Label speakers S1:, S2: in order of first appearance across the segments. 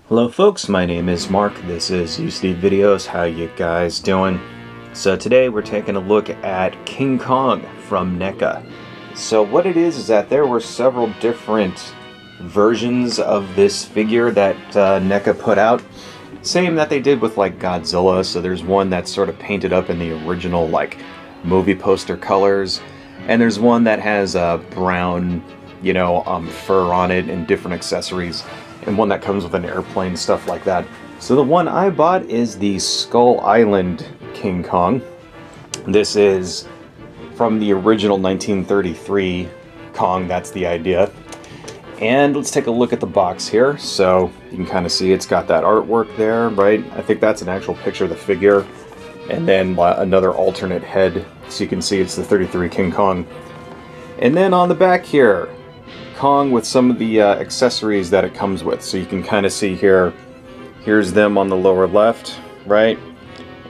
S1: Hello folks, my name is Mark, this is UCD Videos, how you guys doing? So today we're taking a look at King Kong from NECA. So what it is that there were several different versions of this figure that NECA put out. Same that they did with like Godzilla, so there's one that's sort of painted up in the original like movie poster colors, and there's one that has brown, fur on it and different accessories, and one that comes with an airplane, stuff like that. So the one I bought is the Skull Island King Kong. This is from the original 1933 Kong, that's the idea. And let's take a look at the box here. So you can kind of see it's got that artwork there, right? I think that's an actual picture of the figure. And then another alternate head, so you can see it's the 33 King Kong. And then on the back here, Kong with some of the accessories that it comes with. So you can kind of see here, here's them on the lower left, right?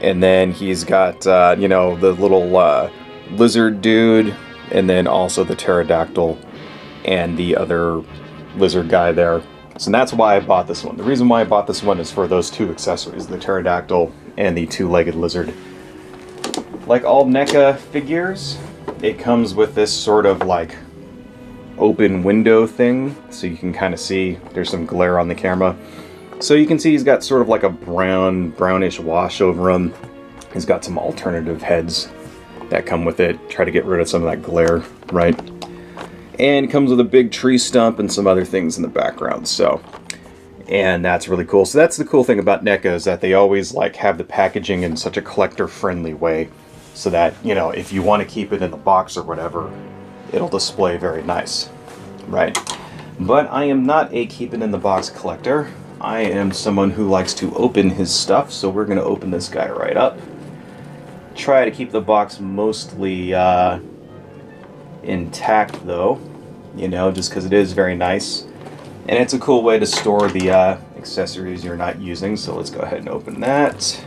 S1: And then he's got, the little lizard dude, and then also the pterodactyl and the other lizard guy there. So that's why I bought this one. The reason why I bought this one is for those two accessories, the pterodactyl and the two-legged lizard. Like all NECA figures, it comes with this sort of like open window thing, so you can kind of see there's some glare on the camera. So you can see he's got sort of like a brownish wash over him. He's got some alternative heads that come with it, try to get rid of some of that glare, right? And it comes with a big tree stump and some other things in the background, so. And that's really cool. So that's the cool thing about NECA, is that they always like have the packaging in such a collector-friendly way, so that, if you want to keep it in the box or whatever, it'll display very nice, right? But I am not a keep it in the box collector. I am someone who likes to open his stuff, so we're going to open this guy right up. Try to keep the box mostly intact though, just because it is very nice. And it's a cool way to store the accessories you're not using, so let's go ahead and open that.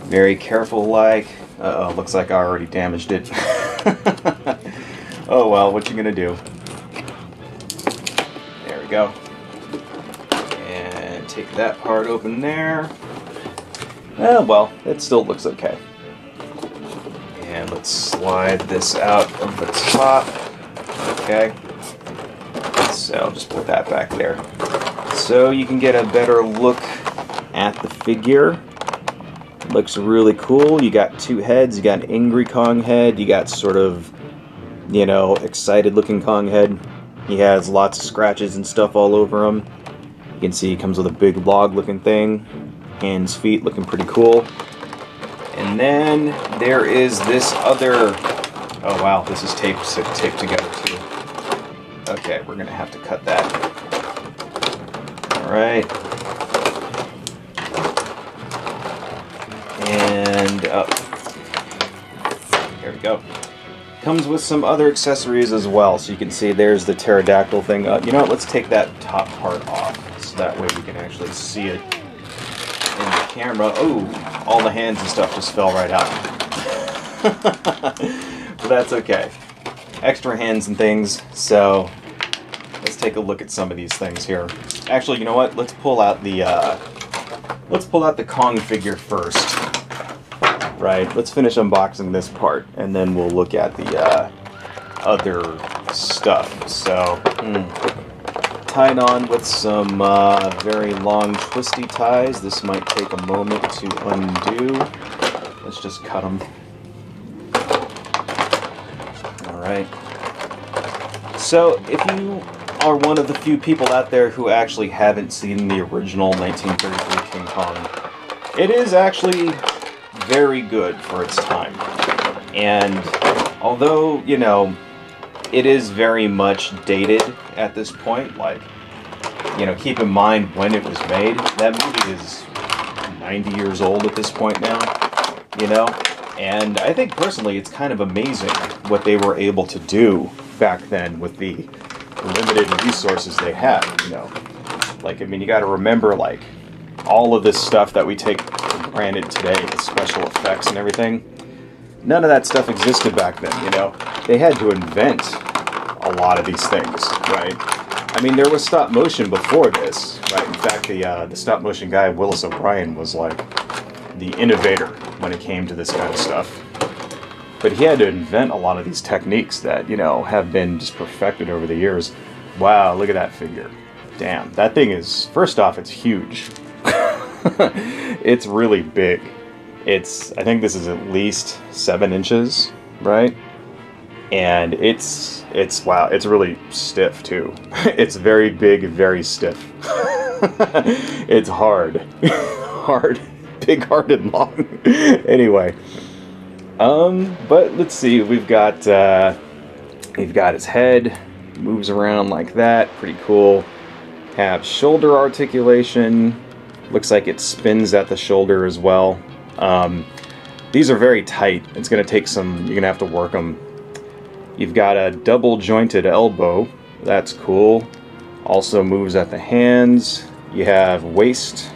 S1: Very careful like. Uh-oh, looks like I already damaged it. Oh well, what you gonna do? There we go. And take that part open there. Oh well, it still looks okay. And let's slide this out of the top. Okay. So I'll just put that back there. So you can get a better look at the figure. Looks really cool. You got two heads. You got an angry Kong head. You got sort of, excited looking Kong head. He has lots of scratches and stuff all over him. You can see he comes with a big log looking thing. Hands, feet looking pretty cool. And then there is this other, oh wow, this is taped together too. Okay, we're gonna have to cut that. Alright. And up. There we go. Comes with some other accessories as well, so you can see there's the pterodactyl thing. You know what, let's take that top part off, so that way we can actually see it in the camera. Oh, all the hands and stuff just fell right out. But that's okay. Extra hands and things, so let's take a look at some of these things here. Actually, you know what, let's pull out the Kong figure first. Right, let's finish unboxing this part, and then we'll look at the other stuff. So, tied on with some very long twisty ties. This might take a moment to undo. Let's just cut them. Alright. So, if you are one of the few people out there who actually haven't seen the original 1933 King Kong, it is actually very good for its time. And although, it is very much dated at this point, like, keep in mind when it was made. That movie is 90 years old at this point now, and I think personally it's kind of amazing what they were able to do back then with the limited resources they had, Like, you gotta remember, like, all of this stuff that we take for granted today, the special effects and everything, none of that stuff existed back then, They had to invent a lot of these things, right? I mean, there was stop motion before this, right? In fact, the stop motion guy, Willis O'Brien, was like the innovator when it came to this kind of stuff. But he had to invent a lot of these techniques that, you know, have been just perfected over the years. Wow, look at that figure. Damn, that thing is, first off, it's huge. It's really big. I think this is at least 7 inches, right? And it's wow, it's really stiff too. It's very big, very stiff. It's hard. Hard. Big, hard, and long. Anyway. But let's see, we've got his head, moves around like that, pretty cool. Have shoulder articulation, looks like it spins at the shoulder as well. These are very tight, it's gonna take some, you're gonna have to work them. You've got a double jointed elbow, that's cool. Also moves at the hands, you have waist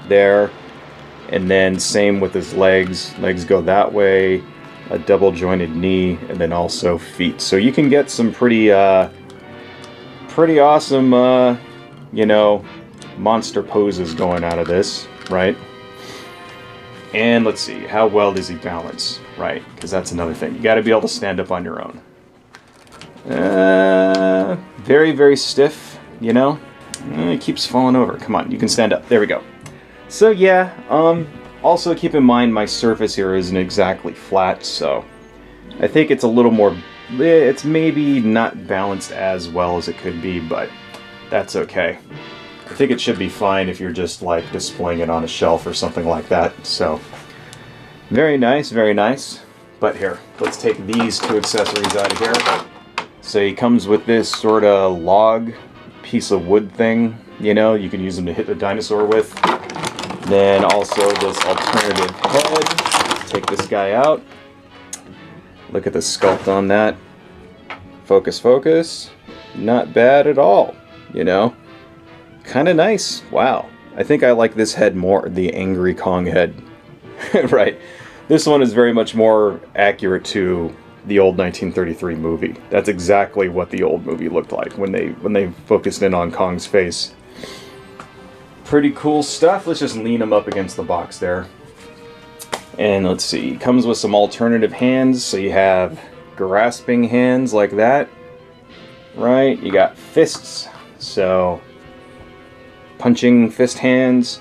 S1: there. And then same with his legs. Legs go that way, a double jointed knee, and then also feet. So you can get some pretty awesome, you know, monster poses going out of this, right? And let's see, how well does he balance, right? Because that's another thing. You got to be able to stand up on your own. Very, very stiff, you know? It keeps falling over. Come on, you can stand up. There we go. So yeah, also keep in mind my surface here isn't exactly flat, so I think it's a little more, it's maybe not balanced as well as it could be, but that's okay. I think it should be fine if you're just like displaying it on a shelf or something like that, so very nice, very nice. But here, let's take these 2 accessories out of here. So he comes with this sort of log piece of wood thing, you know, you can use them to hit the dinosaur with. Then also this alternative head. Take this guy out. Look at the sculpt on that. Focus, focus. Not bad at all, you know. Kind of nice. Wow. I think I like this head more, the Angry Kong head. Right. This one is very much more accurate to the old 1933 movie. That's exactly what the old movie looked like when they focused in on Kong's face. Pretty cool stuff. Let's just lean him up against the box there. And let's see, comes with some alternative hands. So you have grasping hands like that, right? You got fists, so punching fist hands.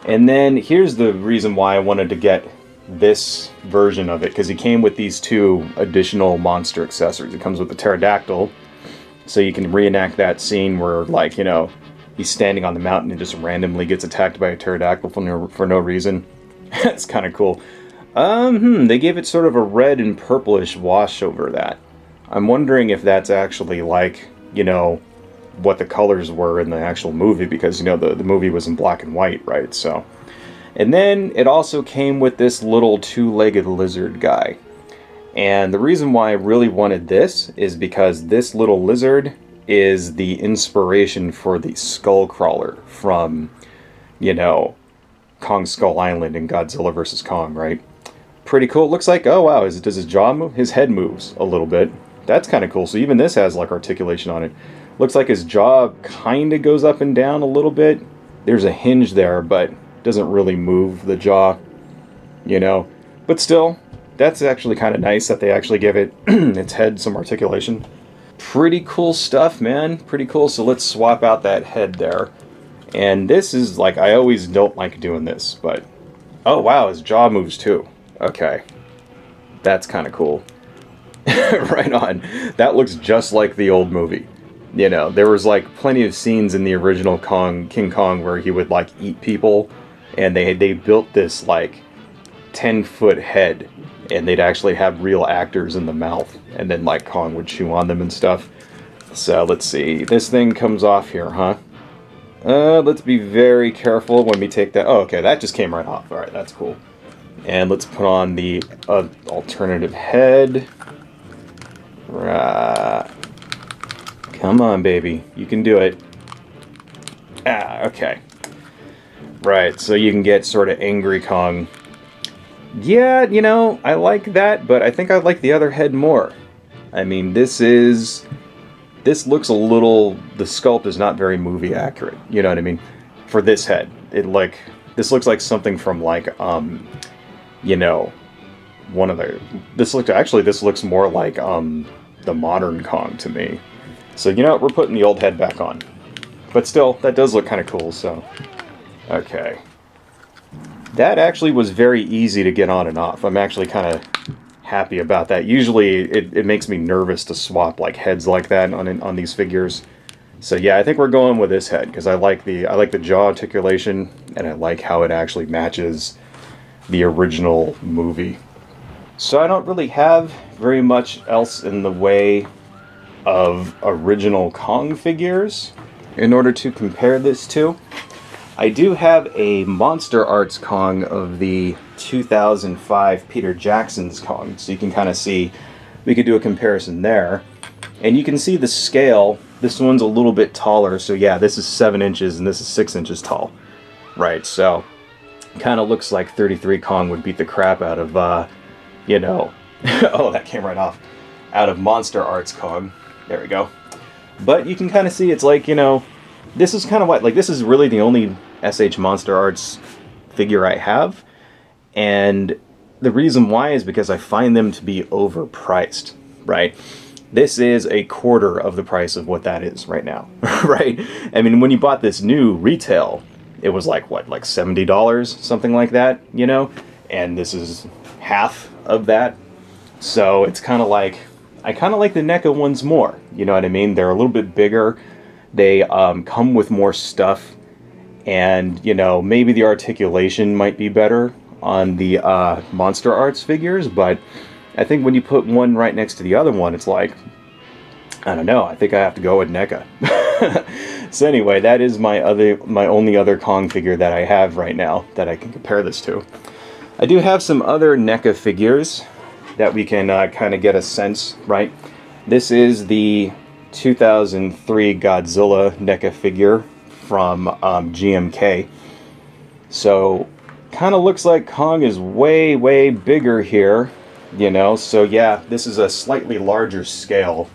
S1: And then here's the reason why I wanted to get this version of it, because he came with these 2 additional monster accessories. It comes with the pterodactyl, so you can reenact that scene where, like, you know, he's standing on the mountain and just randomly gets attacked by a pterodactyl for no reason. That's kind of cool. They gave it sort of a red and purplish wash over that. I'm wondering if that's actually like, you know, what the colors were in the actual movie, because, you know, the movie was in black and white, right? So, and then it also came with this little 2-legged lizard guy. And the reason why I really wanted this is because this little lizard is the inspiration for the skull crawler from, you know, Kong Skull Island and Godzilla vs. Kong, right? Pretty cool. It looks like, oh wow, does his jaw move? His head moves a little bit. That's kind of cool. So even this has like articulation on it. Looks like his jaw kind of goes up and down a little bit. There's a hinge there, but doesn't really move the jaw, you know. But still, that's actually kind of nice that they actually give it its head some articulation. Pretty cool stuff, man. Pretty cool. So let's swap out that head there. And this is like, I always don't like doing this, but oh wow, his jaw moves too. Okay. That's kind of cool. Right on. That looks just like the old movie. You know, there was like plenty of scenes in the original King Kong where he would like eat people, and they built this like 10-foot head, and they'd actually have real actors in the mouth, and then like Kong would chew on them and stuff. So let's see, this thing comes off here, huh? Let's be very careful when we take that. Oh, okay, that just came right off. All right, that's cool. And let's put on the alternative head. Right. Come on, baby. You can do it. Ah, okay. Right, so you can get sort of Angry Kong. Yeah, you know, I like that, but I think I like the other head more. I mean, this is this looks a little, the sculpt is not very movie accurate, you know what I mean? For this head, this looks like something from like, you know, one of the, this looks more like the modern Kong to me. So, you know what, we're putting the old head back on. But still, that does look kind of cool, so. Okay. That actually was very easy to get on and off. I'm actually kind of happy about that. Usually, it makes me nervous to swap like heads like that on these figures. So yeah, I think we're going with this head, because I like the jaw articulation, and I like how it actually matches the original movie. So I don't really have very much else in the way of original Kong figures in order to compare this to. I do have a Monster Arts Kong of the 2005 Peter Jackson's Kong, so you can kind of see, we could do a comparison there. And you can see the scale, this one's a little bit taller, so yeah, this is 7 inches and this is 6 inches tall. Right, so kind of looks like 33 Kong would beat the crap out of, you know, oh, that came right off, out of Monster Arts Kong. There we go. But you can kind of see it's like, you know, this is kind of what, like, this is really the only SH Monster Arts figure I have. And the reason why is because I find them to be overpriced, right? This is a quarter of the price of what that is right now, right? I mean, when you bought this new retail, it was like, what, like $70, something like that, you know? And this is half of that. So it's kind of like, I kind of like the NECA ones more, you know what I mean? They're a little bit bigger, they come with more stuff, and, you know, maybe the articulation might be better on the Monster Arts figures, but I think when you put one right next to the other one, it's like, I don't know, I think I have to go with NECA. So anyway, that is my only other Kong figure that I have right now that I can compare this to. I do have some other NECA figures that we can kind of get a sense, right? This is the 2003 Godzilla NECA figure from GMK. So, kind of looks like Kong is way, way bigger here, you know? So yeah, this is a slightly larger scale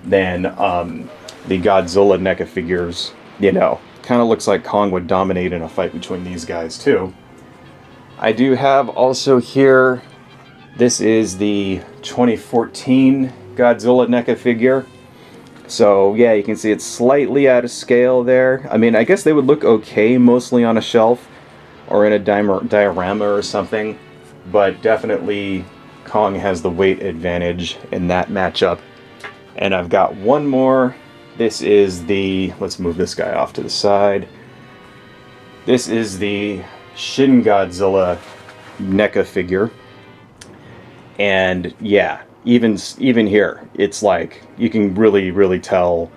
S1: than the Godzilla NECA figures, you know. Kind of looks like Kong would dominate in a fight between these guys too. I do have also here, this is the 2014 Godzilla NECA figure. So yeah, you can see it's slightly out of scale there. I mean, I guess they would look okay mostly on a shelf or in a diorama or something, but definitely Kong has the weight advantage in that matchup. And I've got one more. This is the, let's move this guy off to the side. This is the Shin Godzilla NECA figure. And yeah, even here, it's like, you can really tell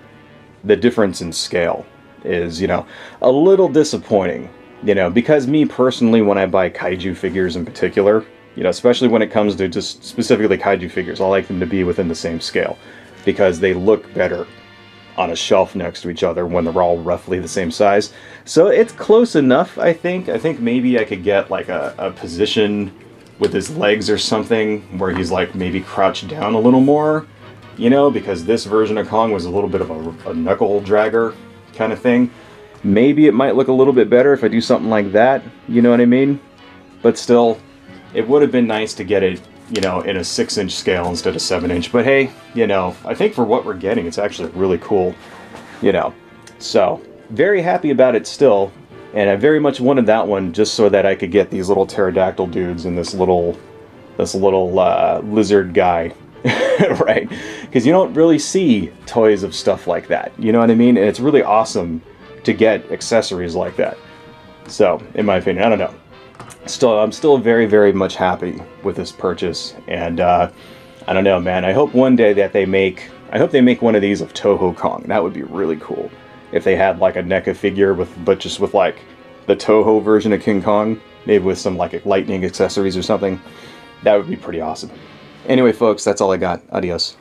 S1: the difference in scale is, you know, a little disappointing, you know, because me personally, when I buy kaiju figures in particular, you know, especially when it comes to just specifically kaiju figures, I like them to be within the same scale because they look better on a shelf next to each other when they're all roughly the same size. So it's close enough, I think. I think maybe I could get like a position with his legs or something where he's like maybe crouched down a little more, you know, because this version of Kong was a little bit of a knuckle dragger kind of thing. Maybe it might look a little bit better if I do something like that, you know what I mean? But still, it would have been nice to get it, you know, in a 6-inch scale instead of 7-inch. But hey, you know, I think for what we're getting, it's actually really cool, you know. So, very happy about it still. And I very much wanted that one just so that I could get these little pterodactyl dudes and this little lizard guy, right? Because you don't really see toys of stuff like that, you know what I mean? And it's really awesome to get accessories like that. So, in my opinion, I don't know. Still, I'm still very much happy with this purchase, and I don't know, man. I hope one day that I hope they make one of these of Toho Kong. That would be really cool. If they had like a NECA figure but just with like the Toho version of King Kong, maybe with some like lightning accessories or something, that would be pretty awesome. Anyway, folks, that's all I got. Adios.